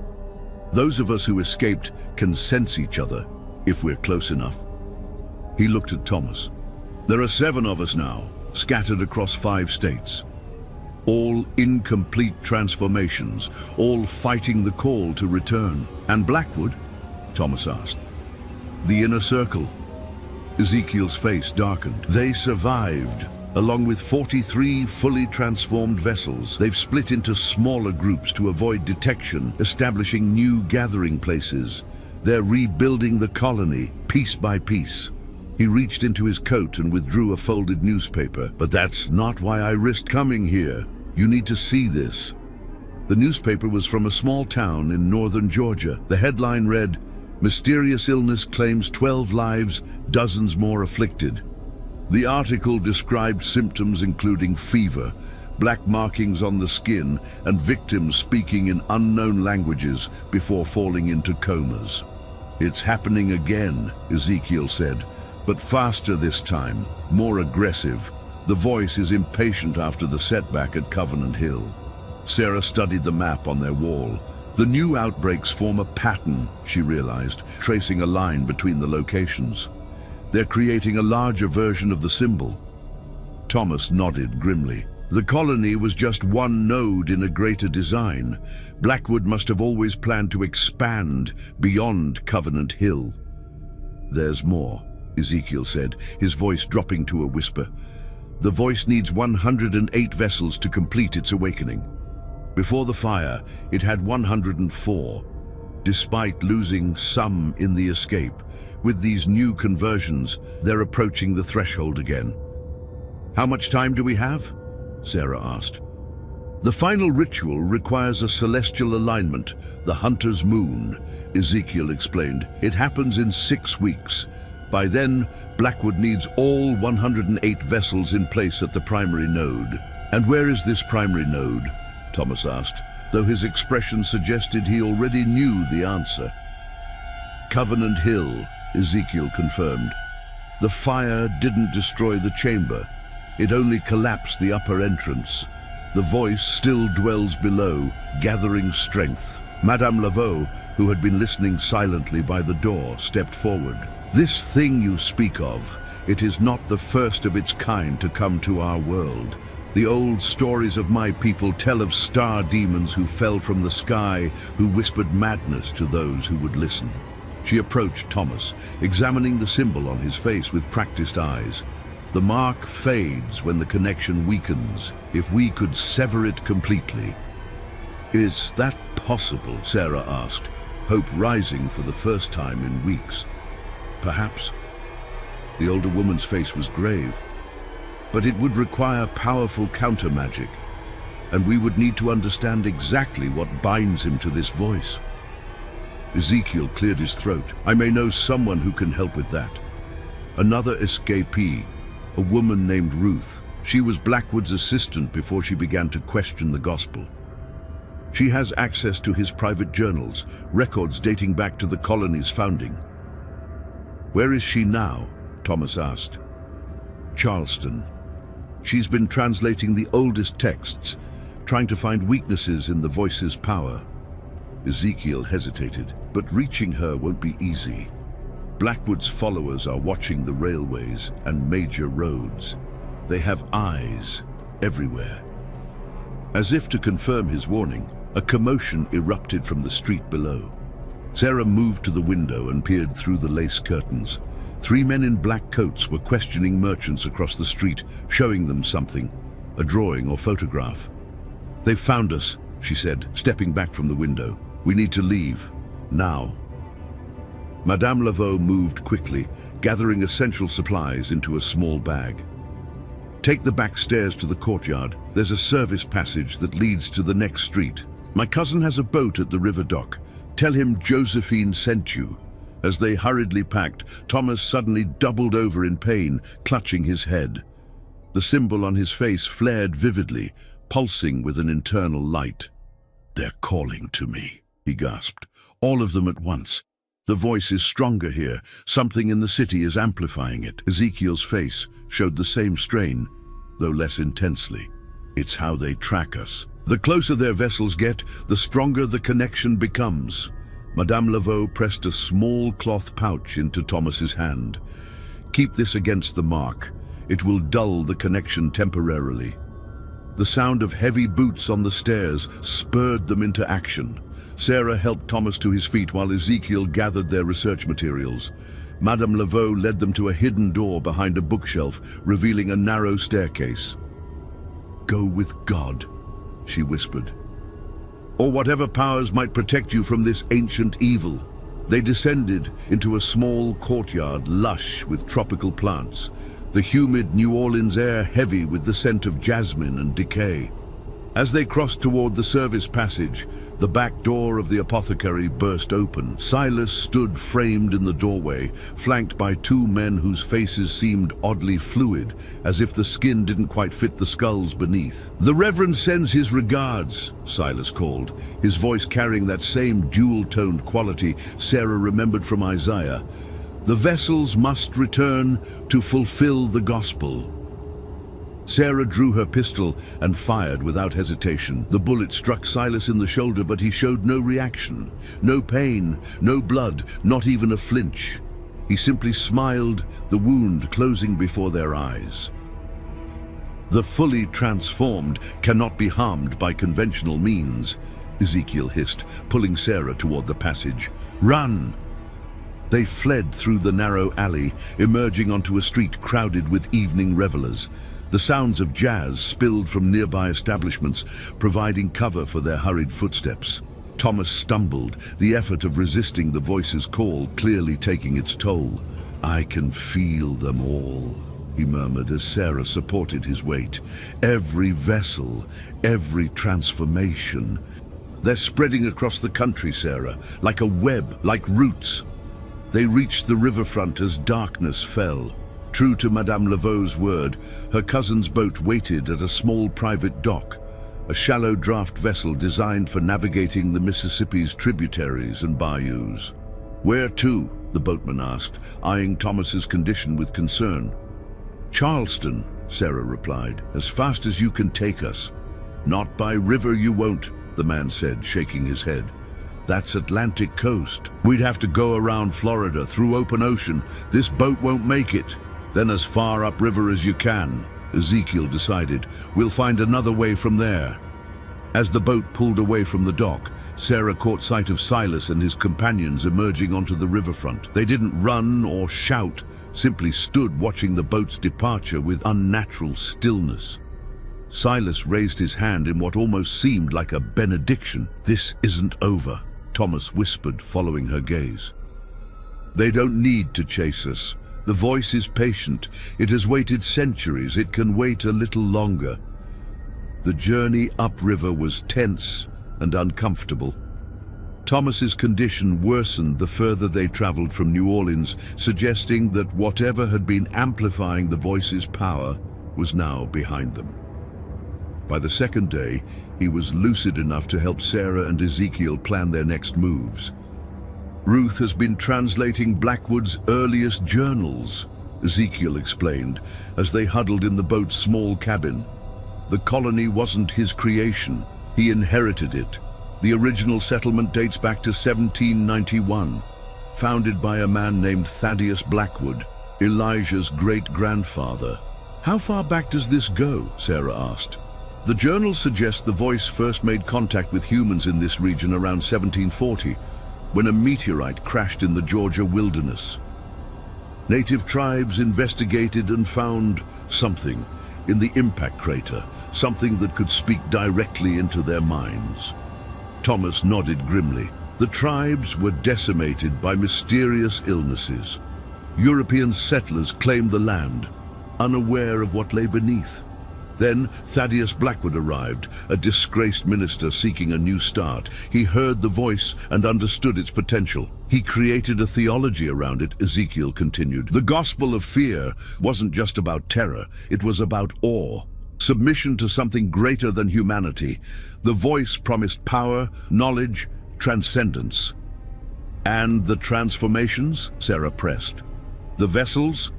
Those of us who escaped can sense each other if we're close enough." He looked at Thomas. "There are 7 of us now, scattered across 5 states. All incomplete transformations, all fighting the call to return." "And Blackwood?" Thomas asked. "The inner circle." Ezekiel's face darkened. "They survived, along with 43 fully transformed vessels. They've split into smaller groups to avoid detection, establishing new gathering places. They're rebuilding the colony, piece by piece." He reached into his coat and withdrew a folded newspaper. "But that's not why I risked coming here. You need to see this." The newspaper was from a small town in northern Georgia. The headline read, "Mysterious illness claims 12 lives, dozens more afflicted." The article described symptoms including fever, black markings on the skin, and victims speaking in unknown languages before falling into comas. "It's happening again," Ezekiel said, "but faster this time, more aggressive. The voice is impatient after the setback at Covenant Hill." Sarah studied the map on their wall. The new outbreaks form a pattern, she realized, tracing a line between the locations. "They're creating a larger version of the symbol." Thomas nodded grimly. "The colony was just one node in a greater design. Blackwood must have always planned to expand beyond Covenant Hill." "There's more," Ezekiel said, his voice dropping to a whisper. "The voice needs 108 vessels to complete its awakening. Before the fire, it had 104, despite losing some in the escape. With these new conversions, they're approaching the threshold again." "How much time do we have?" Sarah asked. "The final ritual requires a celestial alignment, the Hunter's Moon," Ezekiel explained. "It happens in 6 weeks. By then, Blackwood needs all 108 vessels in place at the primary node." "And where is this primary node?" Thomas asked, though his expression suggested he already knew the answer. "Covenant Hill," Ezekiel confirmed. "The fire didn't destroy the chamber. It only collapsed the upper entrance. The voice still dwells below, gathering strength." Madame Laveau, who had been listening silently by the door, stepped forward. "This thing you speak of, it is not the first of its kind to come to our world. The old stories of my people tell of star demons who fell from the sky, who whispered madness to those who would listen." She approached Thomas, examining the symbol on his face with practiced eyes. "The mark fades when the connection weakens. If we could sever it completely." "Is that possible?" Sarah asked, hope rising for the first time in weeks. "Perhaps." The older woman's face was grave. "But it would require powerful counter-magic, and we would need to understand exactly what binds him to this voice." Ezekiel cleared his throat. "I may know someone who can help with that. Another escapee, a woman named Ruth. She was Blackwood's assistant before she began to question the gospel. She has access to his private journals, records dating back to the colony's founding." "Where is she now?" Thomas asked. "Charleston. She's been translating the oldest texts, trying to find weaknesses in the voice's power." Ezekiel hesitated, "But reaching her won't be easy. Blackwood's followers are watching the railways and major roads. They have eyes everywhere." As if to confirm his warning, a commotion erupted from the street below. Sarah moved to the window and peered through the lace curtains. 3 men in black coats were questioning merchants across the street, showing them something, a drawing or photograph. "They've found us," she said, stepping back from the window. "We need to leave, now." Madame Laveau moved quickly, gathering essential supplies into a small bag. "Take the back stairs to the courtyard. There's a service passage that leads to the next street. My cousin has a boat at the river dock. Tell him Josephine sent you." As they hurriedly packed, Thomas suddenly doubled over in pain, clutching his head. The symbol on his face flared vividly, pulsing with an internal light. "They're calling to me," he gasped. "All of them at once. The voice is stronger here. Something in the city is amplifying it." Ezekiel's face showed the same strain, though less intensely. "It's how they track us. The closer their vessels get, the stronger the connection becomes." Madame Laveau pressed a small cloth pouch into Thomas's hand. "Keep this against the mark. It will dull the connection temporarily." The sound of heavy boots on the stairs spurred them into action. Sarah helped Thomas to his feet while Ezekiel gathered their research materials. Madame Laveau led them to a hidden door behind a bookshelf, revealing a narrow staircase. "Go with God," she whispered, "or whatever powers might protect you from this ancient evil." They descended into a small courtyard lush with tropical plants, the humid New Orleans air heavy with the scent of jasmine and decay. As they crossed toward the service passage, the back door of the apothecary burst open. Silas stood framed in the doorway, flanked by 2 men whose faces seemed oddly fluid, as if the skin didn't quite fit the skulls beneath. "The Reverend sends his regards," Silas called, his voice carrying that same dual-toned quality Sarah remembered from Isaiah. "The vessels must return to fulfill the gospel." Sarah drew her pistol and fired without hesitation. The bullet struck Silas in the shoulder, but he showed no reaction. No pain, no blood, not even a flinch. He simply smiled, the wound closing before their eyes. "The fully transformed cannot be harmed by conventional means," Ezekiel hissed, pulling Sarah toward the passage. "Run!" They fled through the narrow alley, emerging onto a street crowded with evening revelers. The sounds of jazz spilled from nearby establishments, providing cover for their hurried footsteps. Thomas stumbled, the effort of resisting the voice's call clearly taking its toll. "I can feel them all," he murmured as Sarah supported his weight. "Every vessel, every transformation. They're spreading across the country, Sarah, like a web, like roots." They reached the riverfront as darkness fell. True to Madame Laveau's word, her cousin's boat waited at a small private dock, a shallow draft vessel designed for navigating the Mississippi's tributaries and bayous. "Where to?" the boatman asked, eyeing Thomas's condition with concern. "Charleston," Sarah replied, "as fast as you can take us." "Not by river you won't," the man said, shaking his head. That's Atlantic coast. We'd have to go around Florida, through open ocean. This boat won't make it. Then as far upriver as you can, Ezekiel decided. We'll find another way from there. As the boat pulled away from the dock, Sarah caught sight of Silas and his companions emerging onto the riverfront. They didn't run or shout, simply stood watching the boat's departure with unnatural stillness. Silas raised his hand in what almost seemed like a benediction. "This isn't over," Thomas whispered, following her gaze. "They don't need to chase us. The voice is patient. It has waited centuries. It can wait a little longer." The journey upriver was tense and uncomfortable. Thomas's condition worsened the further they traveled from New Orleans, suggesting that whatever had been amplifying the voice's power was now behind them. By the second day, he was lucid enough to help Sarah and Ezekiel plan their next moves. "Ruth has been translating Blackwood's earliest journals," Ezekiel explained, as they huddled in the boat's small cabin. "The colony wasn't his creation. He inherited it. The original settlement dates back to 1791, founded by a man named Thaddeus Blackwood, Elijah's great-grandfather." "How far back does this go?" Sarah asked. "The journal suggests the voice first made contact with humans in this region around 1740, when a meteorite crashed in the Georgia wilderness. Native tribes investigated and found something in the impact crater, something that could speak directly into their minds." Thomas nodded grimly. "The tribes were decimated by mysterious illnesses. European settlers claimed the land, unaware of what lay beneath. Then Thaddeus Blackwood arrived, a disgraced minister seeking a new start. He heard the voice and understood its potential. He created a theology around it," Ezekiel continued. "The gospel of fear wasn't just about terror, it was about awe. Submission to something greater than humanity. The voice promised power, knowledge, transcendence." "And the transformations?" Sarah pressed. "The vessels?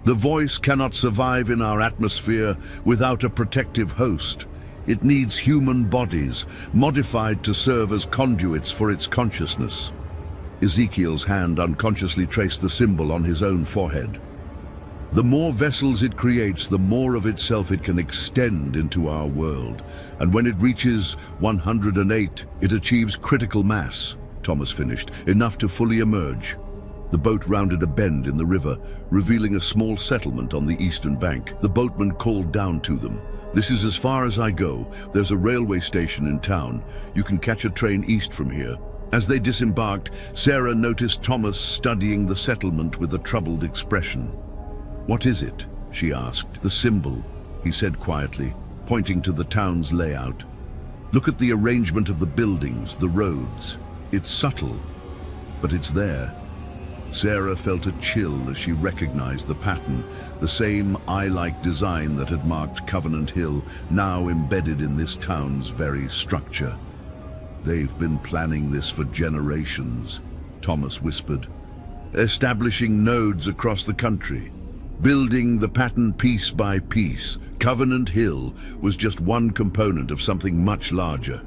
The voice cannot survive in our atmosphere without a protective host. It needs human bodies, modified to serve as conduits for its consciousness." Ezekiel's hand unconsciously traced the symbol on his own forehead. "The more vessels it creates, the more of itself it can extend into our world. And when it reaches 108, it achieves critical mass," Thomas finished, "enough to fully emerge." The boat rounded a bend in the river, revealing a small settlement on the eastern bank. The boatman called down to them. "This is as far as I go. There's a railway station in town. You can catch a train east from here." As they disembarked, Sarah noticed Thomas studying the settlement with a troubled expression. "What is it?" she asked. "The symbol," he said quietly, pointing to the town's layout. "Look at the arrangement of the buildings, the roads. It's subtle, but it's there." Sarah felt a chill as she recognized the pattern, the same eye-like design that had marked Covenant Hill, now embedded in this town's very structure. "They've been planning this for generations," Thomas whispered. "Establishing nodes across the country, building the pattern piece by piece. Covenant Hill was just one component of something much larger."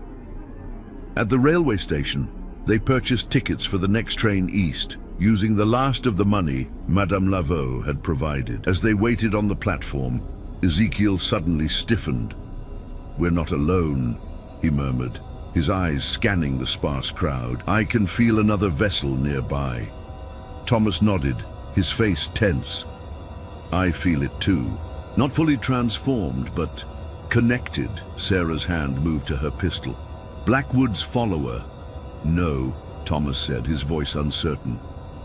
At the railway station, they purchased tickets for the next train east, using the last of the money Madame Laveau had provided. As they waited on the platform, Ezekiel suddenly stiffened. "We're not alone," he murmured, his eyes scanning the sparse crowd. "I can feel another vessel nearby." Thomas nodded, his face tense. "I feel it too. Not fully transformed, but connected." Sarah's hand moved to her pistol. "Blackwood's follower?" "No," Thomas said, his voice uncertain.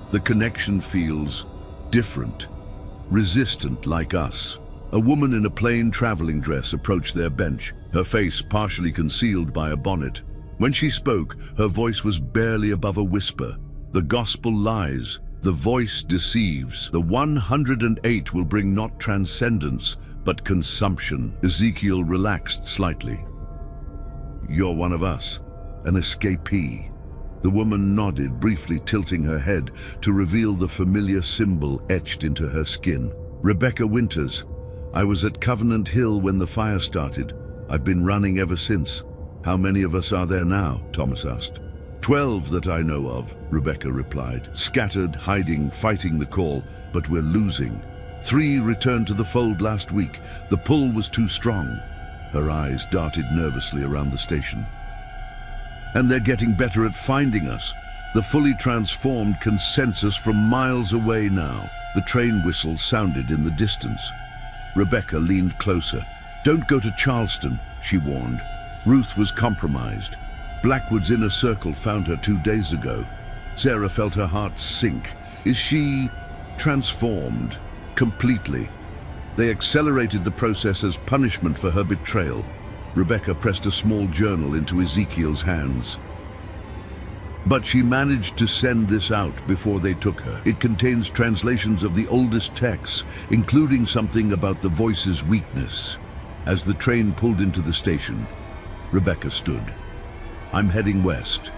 "The connection feels different, resistant like us." A woman in a plain traveling dress approached their bench, her face partially concealed by a bonnet. When she spoke, her voice was barely above a whisper. "The gospel lies. The voice deceives. The 108 will bring not transcendence, but consumption." Ezekiel relaxed slightly. "You're one of us, an escapee." The woman nodded, briefly tilting her head to reveal the familiar symbol etched into her skin. "Rebecca Winters. I was at Covenant Hill when the fire started. I've been running ever since." "How many of us are there now?" Thomas asked. 12 that I know of, Rebecca replied. Scattered, hiding, fighting the call, but we're losing. 3 returned to the fold last week. The pull was too strong. Her eyes darted nervously around the station. And they're getting better at finding us. The fully transformed can sense us from miles away now. The train whistle sounded in the distance. Rebecca leaned closer. Don't go to Charleston, she warned. Ruth was compromised. Blackwood's inner circle found her 2 days ago. Sarah felt her heart sink. Is she transformed? Completely. They accelerated the process as punishment for her betrayal. Rebecca pressed a small journal into Ezekiel's hands. But she managed to send this out before they took her. It contains translations of the oldest texts, including something about the voice's weakness. As the train pulled into the station, Rebecca stood. I'm heading west.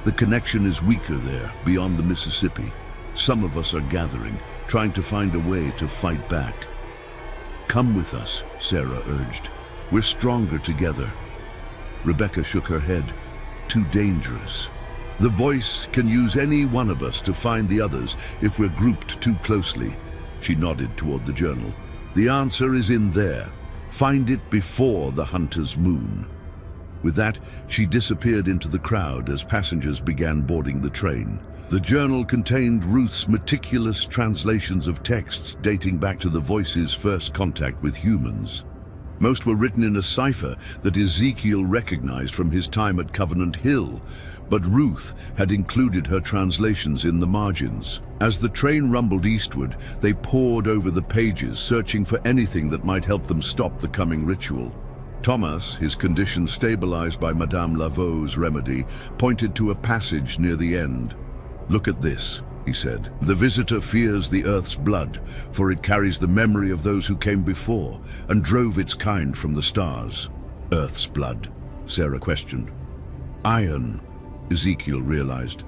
The connection is weaker there, beyond the Mississippi. Some of us are gathering, trying to find a way to fight back. Come with us, Sarah urged. We're stronger together. Rebecca shook her head. Too dangerous. The voice can use any one of us to find the others if we're grouped too closely. She nodded toward the journal. The answer is in there. Find it before the hunter's moon. With that, she disappeared into the crowd as passengers began boarding the train. The journal contained Ruth's meticulous translations of texts dating back to the voice's first contact with humans. Most were written in a cipher that Ezekiel recognized from his time at Covenant Hill, but Ruth had included her translations in the margins. As the train rumbled eastward, they pored over the pages, searching for anything that might help them stop the coming ritual. Thomas, his condition stabilized by Madame Laveau's remedy, pointed to a passage near the end. Look at this, he said. The visitor fears the earth's blood, for it carries the memory of those who came before and drove its kind from the stars. Earth's blood, Sarah questioned. Iron, Ezekiel realized.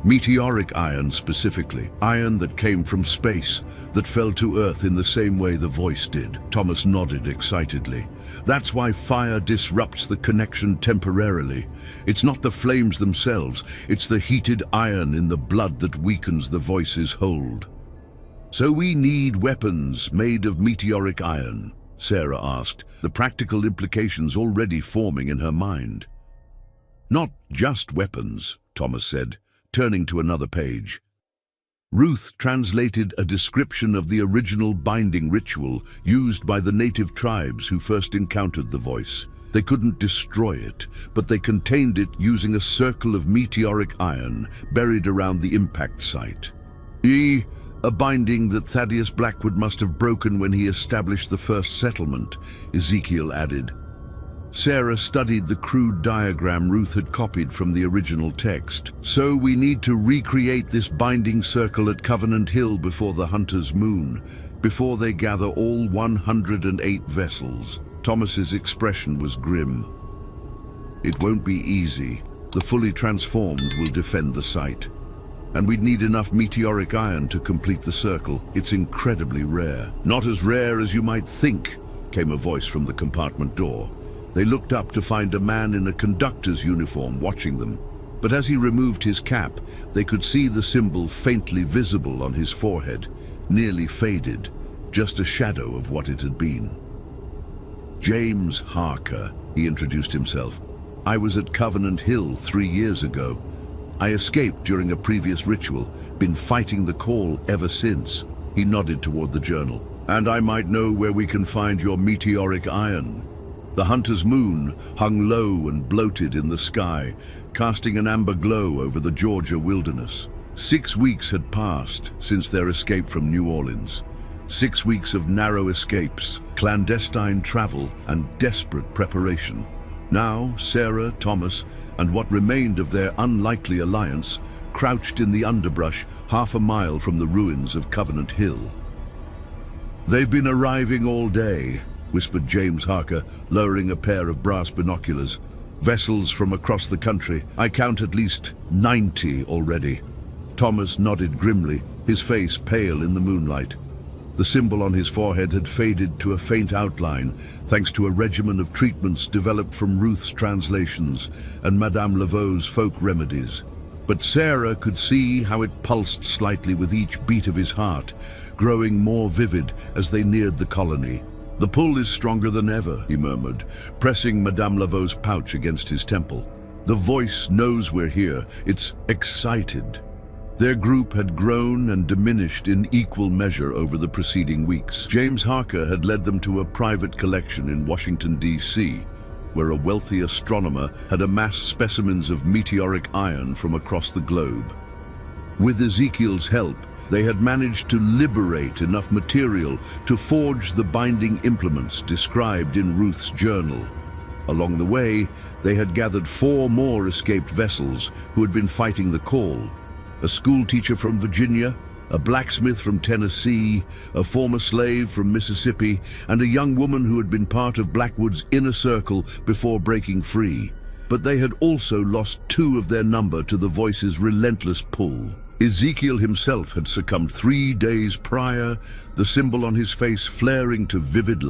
Meteoric iron specifically. Iron that came from space, that fell to Earth in the same way the voice did. Thomas nodded excitedly. That's why fire disrupts the connection temporarily. It's not the flames themselves, it's the heated iron in the blood that weakens the voice's hold. So we need weapons made of meteoric iron, Sarah asked, the practical implications already forming in her mind. Not just weapons, Thomas said, turning to another page. Ruth translated a description of the original binding ritual used by the native tribes who first encountered the voice. They couldn't destroy it, but they contained it using a circle of meteoric iron buried around the impact site. A binding that Thaddeus Blackwood must have broken when he established the first settlement, Ezekiel added. Sarah studied the crude diagram Ruth had copied from the original text. So we need to recreate this binding circle at Covenant Hill before the hunter's moon, before they gather all 108 vessels. Thomas's expression was grim. It won't be easy. The fully transformed will defend the site. And we'd need enough meteoric iron to complete the circle. It's incredibly rare. Not as rare as you might think, came a voice from the compartment door. They looked up to find a man in a conductor's uniform watching them. But as he removed his cap, they could see the symbol faintly visible on his forehead, nearly faded, just a shadow of what it had been. James Harker, he introduced himself. I was at Covenant Hill 3 years ago. I escaped during a previous ritual, been fighting the call ever since. He nodded toward the journal. And I might know where we can find your meteoric iron. The hunter's moon hung low and bloated in the sky, casting an amber glow over the Georgia wilderness. 6 weeks had passed since their escape from New Orleans. 6 weeks of narrow escapes, clandestine travel, and desperate preparation. Now, Sarah, Thomas, and what remained of their unlikely alliance crouched in the underbrush 1/2 mile from the ruins of Covenant Hill. They've been arriving all day, whispered James Harker, lowering a pair of brass binoculars. Vessels from across the country. I count at least 90 already. Thomas nodded grimly, his face pale in the moonlight. The symbol on his forehead had faded to a faint outline, thanks to a regimen of treatments developed from Ruth's translations and Madame Laveau's folk remedies. But Sarah could see how it pulsed slightly with each beat of his heart, growing more vivid as they neared the colony. "The pull is stronger than ever," he murmured, pressing Madame Laveau's pouch against his temple. "The voice knows we're here. It's excited." Their group had grown and diminished in equal measure over the preceding weeks. James Harker had led them to a private collection in Washington, D.C., where a wealthy astronomer had amassed specimens of meteoric iron from across the globe. With Ezekiel's help, they had managed to liberate enough material to forge the binding implements described in Ruth's journal. Along the way, they had gathered 4 more escaped vessels who had been fighting the call: a schoolteacher from Virginia, a blacksmith from Tennessee, a former slave from Mississippi, and a young woman who had been part of Blackwood's inner circle before breaking free. But they had also lost 2 of their number to the voice's relentless pull. Ezekiel himself had succumbed 3 days prior, the symbol on his face flaring to vivid light.